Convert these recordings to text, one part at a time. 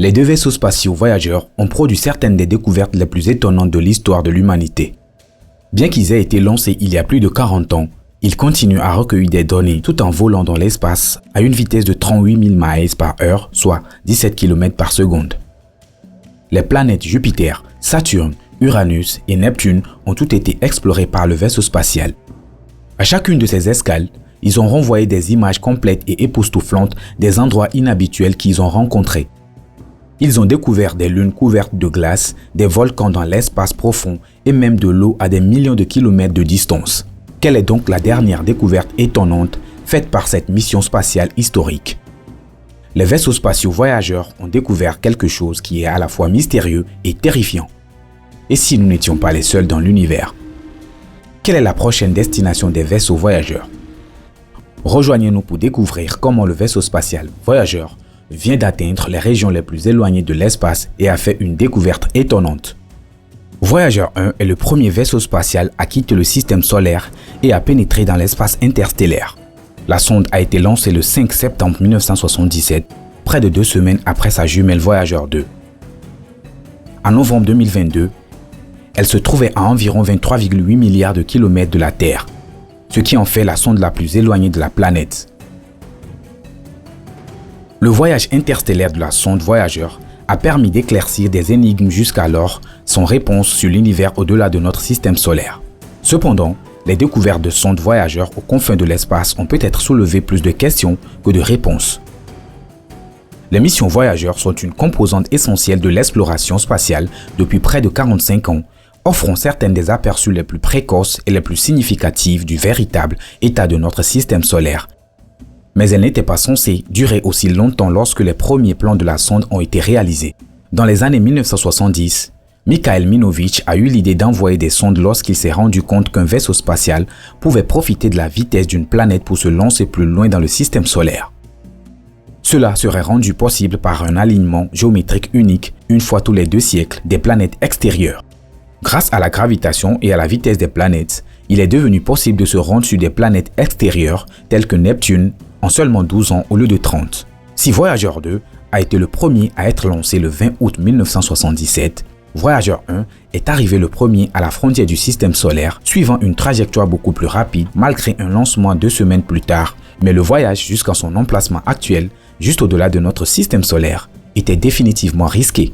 Les deux vaisseaux spatiaux voyageurs ont produit certaines des découvertes les plus étonnantes de l'histoire de l'humanité. Bien qu'ils aient été lancés il y a plus de 40 ans, ils continuent à recueillir des données tout en volant dans l'espace à une vitesse de 38 000 miles par heure, soit 17 km par seconde. Les planètes Jupiter, Saturne, Uranus et Neptune ont toutes été explorées par le vaisseau spatial. À chacune de ces escales, ils ont renvoyé des images complètes et époustouflantes des endroits inhabituels qu'ils ont rencontrés. Ils ont découvert des lunes couvertes de glace, des volcans dans l'espace profond et même de l'eau à des millions de kilomètres de distance. Quelle est donc la dernière découverte étonnante faite par cette mission spatiale historique? Les vaisseaux spatiaux voyageurs ont découvert quelque chose qui est à la fois mystérieux et terrifiant. Et si nous n'étions pas les seuls dans l'univers? Quelle est la prochaine destination des vaisseaux voyageurs? Rejoignez-nous pour découvrir comment le vaisseau spatial voyageur vient d'atteindre les régions les plus éloignées de l'espace et a fait une découverte étonnante. Voyager 1 est le premier vaisseau spatial à quitter le système solaire et à pénétrer dans l'espace interstellaire. La sonde a été lancée le 5 septembre 1977, près de 2 semaines après sa jumelle Voyager 2. En novembre 2022, elle se trouvait à environ 23,8 milliards de kilomètres de la Terre, ce qui en fait la sonde la plus éloignée de la planète. Le voyage interstellaire de la sonde Voyager a permis d'éclaircir des énigmes jusqu'alors sans réponse sur l'univers au-delà de notre système solaire. Cependant, les découvertes de sondes voyageurs aux confins de l'espace ont peut-être soulevé plus de questions que de réponses. Les missions voyageurs sont une composante essentielle de l'exploration spatiale depuis près de 45 ans, offrant certaines des aperçus les plus précoces et les plus significatifs du véritable état de notre système solaire. Mais elles n'étaient pas censées durer aussi longtemps lorsque les premiers plans de la sonde ont été réalisés. Dans les années 1970, Mikhail Minovitch a eu l'idée d'envoyer des sondes lorsqu'il s'est rendu compte qu'un vaisseau spatial pouvait profiter de la vitesse d'une planète pour se lancer plus loin dans le système solaire. Cela serait rendu possible par un alignement géométrique unique, une fois tous les 2 siècles, des planètes extérieures. Grâce à la gravitation et à la vitesse des planètes, il est devenu possible de se rendre sur des planètes extérieures telles que Neptune en seulement 12 ans au lieu de 30. Si Voyager 2 a été le premier à être lancé le 20 août 1977, Voyager 1 est arrivé le premier à la frontière du système solaire, suivant une trajectoire beaucoup plus rapide malgré un lancement 2 semaines plus tard, mais le voyage jusqu'à son emplacement actuel, juste au-delà de notre système solaire, était définitivement risqué.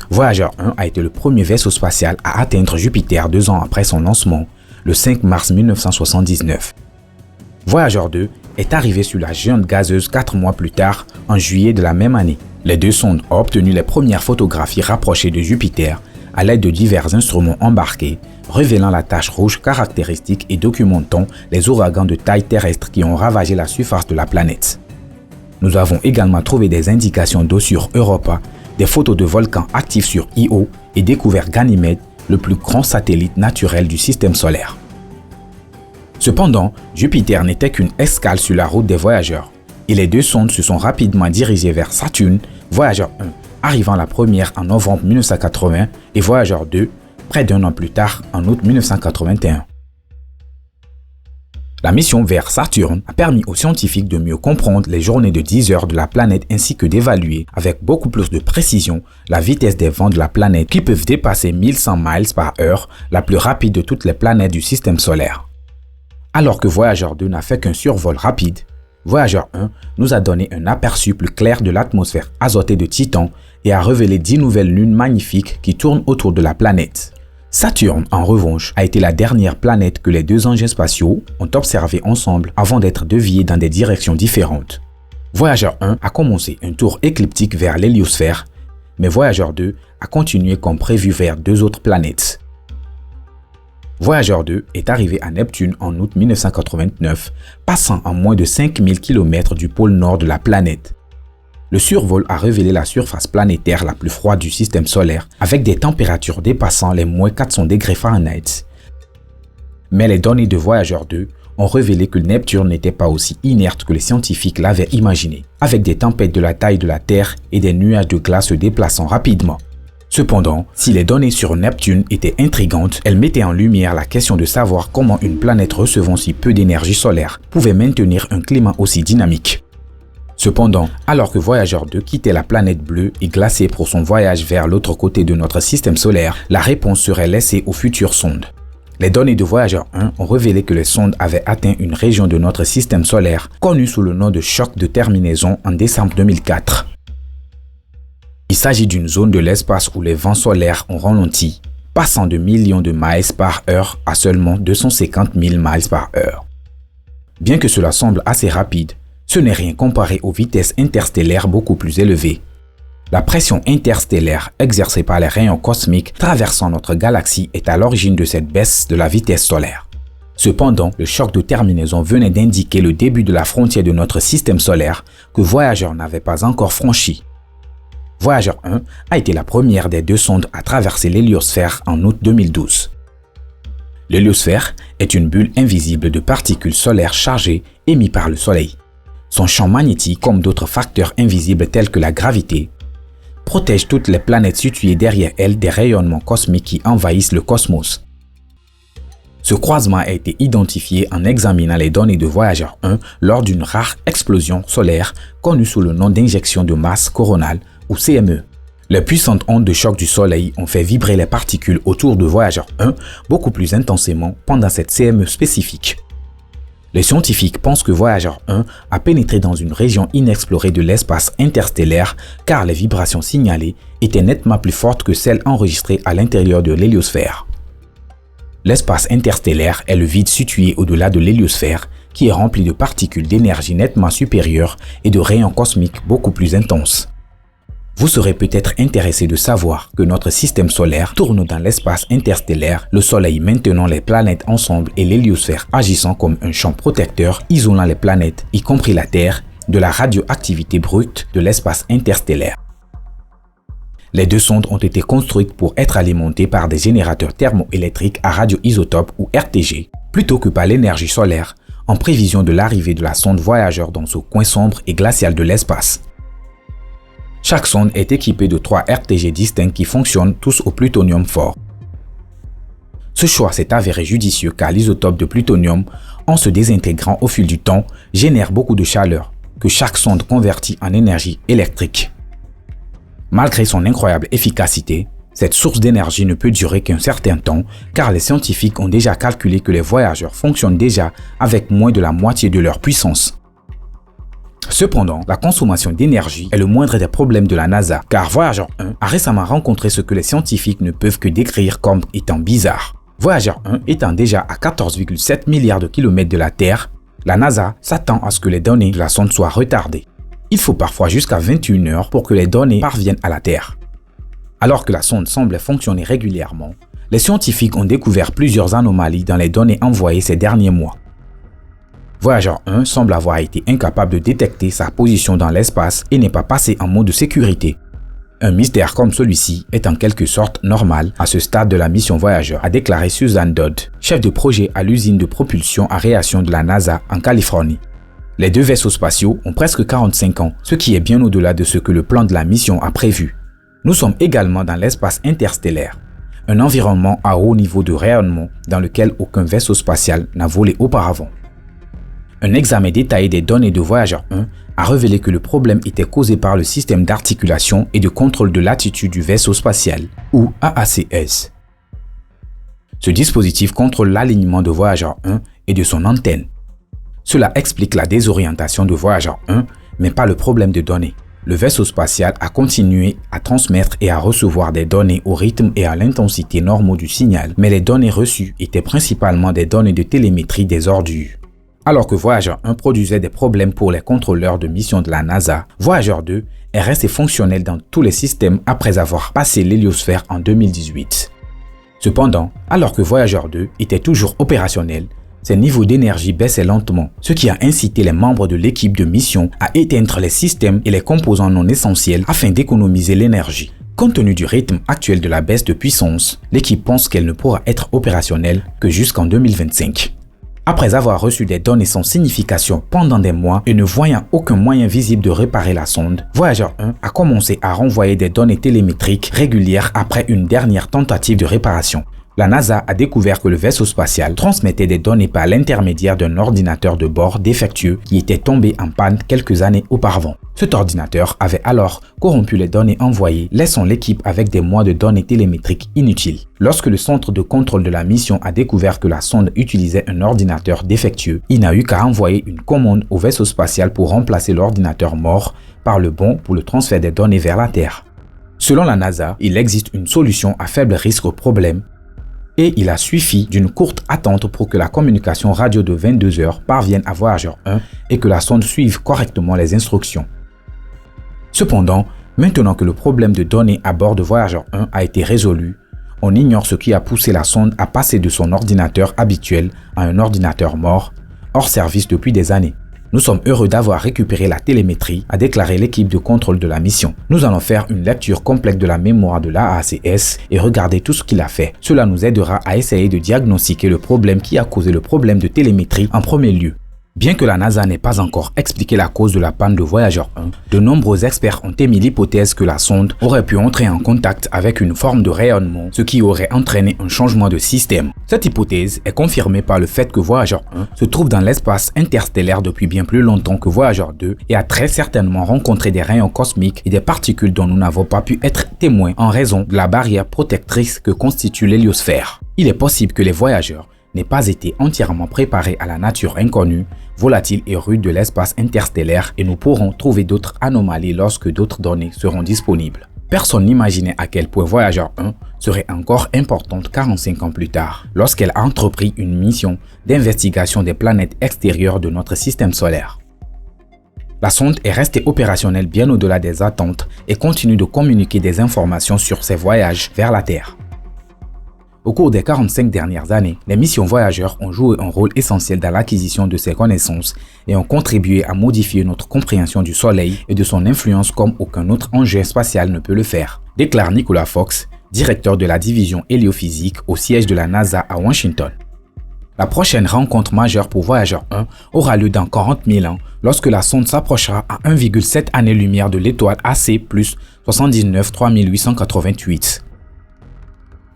Voyager 1 a été le premier vaisseau spatial à atteindre Jupiter 2 ans après son lancement, le 5 mars 1979. Voyager 2 est arrivé sur la géante gazeuse 4 mois plus tard, en juillet de la même année. Les 2 sondes ont obtenu les premières photographies rapprochées de Jupiter à l'aide de divers instruments embarqués, révélant la tache rouge caractéristique et documentant les ouragans de taille terrestre qui ont ravagé la surface de la planète. Nous avons également trouvé des indications d'eau sur Europa, des photos de volcans actifs sur Io et découvert Ganymède, le plus grand satellite naturel du système solaire. Cependant, Jupiter n'était qu'une escale sur la route des voyageurs, et les 2 sondes se sont rapidement dirigées vers Saturne, Voyager 1 arrivant la première en novembre 1980 et Voyager 2 près d'1 an plus tard en août 1981. La mission vers Saturne a permis aux scientifiques de mieux comprendre les journées de 10 heures de la planète ainsi que d'évaluer avec beaucoup plus de précision la vitesse des vents de la planète qui peuvent dépasser 1100 miles par heure, la plus rapide de toutes les planètes du système solaire. Alors que Voyager 2 n'a fait qu'un survol rapide, Voyager 1 nous a donné un aperçu plus clair de l'atmosphère azotée de Titan et a révélé 10 nouvelles lunes magnifiques qui tournent autour de la planète. Saturne, en revanche, a été la dernière planète que les 2 engins spatiaux ont observée ensemble avant d'être déviés dans des directions différentes. Voyager 1 a commencé un tour écliptique vers l'héliosphère, mais Voyager 2 a continué comme prévu vers 2 autres planètes. Voyager 2 est arrivé à Neptune en août 1989, passant en moins de 5000 km du pôle nord de la planète. Le survol a révélé la surface planétaire la plus froide du système solaire, avec des températures dépassant les moins 400 degrés Fahrenheit. Mais les données de Voyager 2 ont révélé que Neptune n'était pas aussi inerte que les scientifiques l'avaient imaginé, avec des tempêtes de la taille de la Terre et des nuages de glace se déplaçant rapidement. Cependant, si les données sur Neptune étaient intrigantes, elles mettaient en lumière la question de savoir comment une planète recevant si peu d'énergie solaire pouvait maintenir un climat aussi dynamique. Cependant, alors que Voyager 2 quittait la planète bleue et glacée pour son voyage vers l'autre côté de notre système solaire, la réponse serait laissée aux futures sondes. Les données de Voyager 1 ont révélé que les sondes avaient atteint une région de notre système solaire connue sous le nom de choc de terminaison en décembre 2004. Il s'agit d'une zone de l'espace où les vents solaires ont ralenti, passant de millions de miles par heure à seulement 250 000 miles par heure. Bien que cela semble assez rapide, ce n'est rien comparé aux vitesses interstellaires beaucoup plus élevées. La pression interstellaire exercée par les rayons cosmiques traversant notre galaxie est à l'origine de cette baisse de la vitesse solaire. Cependant, le choc de terminaison venait d'indiquer le début de la frontière de notre système solaire que Voyager n'avait pas encore franchi. Voyager 1 a été la première des 2 sondes à traverser l'héliosphère en août 2012. L'héliosphère est une bulle invisible de particules solaires chargées émises par le Soleil. Son champ magnétique, comme d'autres facteurs invisibles tels que la gravité, protège toutes les planètes situées derrière elle des rayonnements cosmiques qui envahissent le cosmos. Ce croisement a été identifié en examinant les données de Voyager 1 lors d'une rare explosion solaire connue sous le nom d'injection de masse coronale ou CME. Les puissantes ondes de choc du Soleil ont fait vibrer les particules autour de Voyager 1 beaucoup plus intensément pendant cette CME spécifique. Les scientifiques pensent que Voyager 1 a pénétré dans une région inexplorée de l'espace interstellaire car les vibrations signalées étaient nettement plus fortes que celles enregistrées à l'intérieur de l'héliosphère. L'espace interstellaire est le vide situé au-delà de l'héliosphère qui est rempli de particules d'énergie nettement supérieure et de rayons cosmiques beaucoup plus intenses. Vous serez peut-être intéressé de savoir que notre système solaire tourne dans l'espace interstellaire, le Soleil maintenant les planètes ensemble et l'héliosphère agissant comme un champ protecteur isolant les planètes, y compris la Terre, de la radioactivité brute de l'espace interstellaire. Les 2 sondes ont été construites pour être alimentées par des générateurs thermoélectriques à radioisotope ou RTG, plutôt que par l'énergie solaire, en prévision de l'arrivée de la sonde Voyager dans ce coin sombre et glacial de l'espace. Chaque sonde est équipée de 3 RTG distincts qui fonctionnent tous au plutonium fort. Ce choix s'est avéré judicieux car l'isotope de plutonium, en se désintégrant au fil du temps, génère beaucoup de chaleur, que chaque sonde convertit en énergie électrique. Malgré son incroyable efficacité, cette source d'énergie ne peut durer qu'un certain temps car les scientifiques ont déjà calculé que les voyageurs fonctionnent déjà avec moins de la moitié de leur puissance. Cependant, la consommation d'énergie est le moindre des problèmes de la NASA car Voyager 1 a récemment rencontré ce que les scientifiques ne peuvent que décrire comme étant bizarre. Voyager 1 étant déjà à 14,7 milliards de kilomètres de la Terre, la NASA s'attend à ce que les données de la sonde soient retardées. Il faut parfois jusqu'à 21 heures pour que les données parviennent à la Terre. Alors que la sonde semble fonctionner régulièrement, les scientifiques ont découvert plusieurs anomalies dans les données envoyées ces derniers mois. Voyager 1 semble avoir été incapable de détecter sa position dans l'espace et n'est pas passé en mode de sécurité. Un mystère comme celui-ci est en quelque sorte normal à ce stade de la mission Voyager, a déclaré Susan Dodd, chef de projet à l'usine de propulsion à réaction de la NASA en Californie. Les 2 vaisseaux spatiaux ont presque 45 ans, ce qui est bien au-delà de ce que le plan de la mission a prévu. Nous sommes également dans l'espace interstellaire, un environnement à haut niveau de rayonnement dans lequel aucun vaisseau spatial n'a volé auparavant. Un examen détaillé des données de Voyager 1 a révélé que le problème était causé par le système d'articulation et de contrôle de l'attitude du vaisseau spatial, ou AACS. Ce dispositif contrôle l'alignement de Voyager 1 et de son antenne. Cela explique la désorientation de Voyager 1, mais pas le problème de données. Le vaisseau spatial a continué à transmettre et à recevoir des données au rythme et à l'intensité normaux du signal, mais les données reçues étaient principalement des données de télémétrie des ordures. Alors que Voyager 1 produisait des problèmes pour les contrôleurs de mission de la NASA, Voyager 2 est resté fonctionnel dans tous les systèmes après avoir passé l'héliosphère en 2018. Cependant, alors que Voyager 2 était toujours opérationnel, ses niveaux d'énergie baissaient lentement, ce qui a incité les membres de l'équipe de mission à éteindre les systèmes et les composants non essentiels afin d'économiser l'énergie. Compte tenu du rythme actuel de la baisse de puissance, l'équipe pense qu'elle ne pourra être opérationnelle que jusqu'en 2025. Après avoir reçu des données sans signification pendant des mois et ne voyant aucun moyen visible de réparer la sonde, Voyager 1 a commencé à renvoyer des données télémétriques régulières après une dernière tentative de réparation. La NASA a découvert que le vaisseau spatial transmettait des données par l'intermédiaire d'un ordinateur de bord défectueux qui était tombé en panne quelques années auparavant. Cet ordinateur avait alors corrompu les données envoyées, laissant l'équipe avec des mois de données télémétriques inutiles. Lorsque le centre de contrôle de la mission a découvert que la sonde utilisait un ordinateur défectueux, il n'a eu qu'à envoyer une commande au vaisseau spatial pour remplacer l'ordinateur mort par le bon pour le transfert des données vers la Terre. Selon la NASA, il existe une solution à faible risque au problème, et il a suffi d'une courte attente pour que la communication radio de 22 heures parvienne à Voyager 1 et que la sonde suive correctement les instructions. Cependant, maintenant que le problème de données à bord de Voyager 1 a été résolu, on ignore ce qui a poussé la sonde à passer de son ordinateur habituel à un ordinateur mort, hors service depuis des années. Nous sommes heureux d'avoir récupéré la télémétrie, a déclaré l'équipe de contrôle de la mission. Nous allons faire une lecture complète de la mémoire de l'AACS et regarder tout ce qu'il a fait. Cela nous aidera à essayer de diagnostiquer le problème qui a causé le problème de télémétrie en premier lieu. Bien que la NASA n'ait pas encore expliqué la cause de la panne de Voyager 1, de nombreux experts ont émis l'hypothèse que la sonde aurait pu entrer en contact avec une forme de rayonnement, ce qui aurait entraîné un changement de système. Cette hypothèse est confirmée par le fait que Voyager 1 se trouve dans l'espace interstellaire depuis bien plus longtemps que Voyager 2 et a très certainement rencontré des rayons cosmiques et des particules dont nous n'avons pas pu être témoins en raison de la barrière protectrice que constitue l'héliosphère. Il est possible que les voyageurs n'aient pas été entièrement préparés à la nature inconnue, volatile et rude de l'espace interstellaire et nous pourrons trouver d'autres anomalies lorsque d'autres données seront disponibles. Personne n'imaginait à quel point Voyager 1 serait encore importante 45 ans plus tard, lorsqu'elle a entrepris une mission d'investigation des planètes extérieures de notre système solaire. La sonde est restée opérationnelle bien au-delà des attentes et continue de communiquer des informations sur ses voyages vers la Terre. Au cours des 45 dernières années, les missions voyageurs ont joué un rôle essentiel dans l'acquisition de ces connaissances et ont contribué à modifier notre compréhension du Soleil et de son influence comme aucun autre engin spatial ne peut le faire, déclare Nicolas Fox, directeur de la division héliophysique au siège de la NASA à Washington. La prochaine rencontre majeure pour Voyager 1 aura lieu dans 40 000 ans lorsque la sonde s'approchera à 1,7 années-lumière de l'étoile AC plus 79 3888.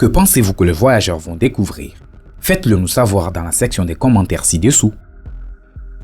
Que pensez-vous que les voyageurs vont découvrir? Faites-le nous savoir dans la section des commentaires ci-dessous.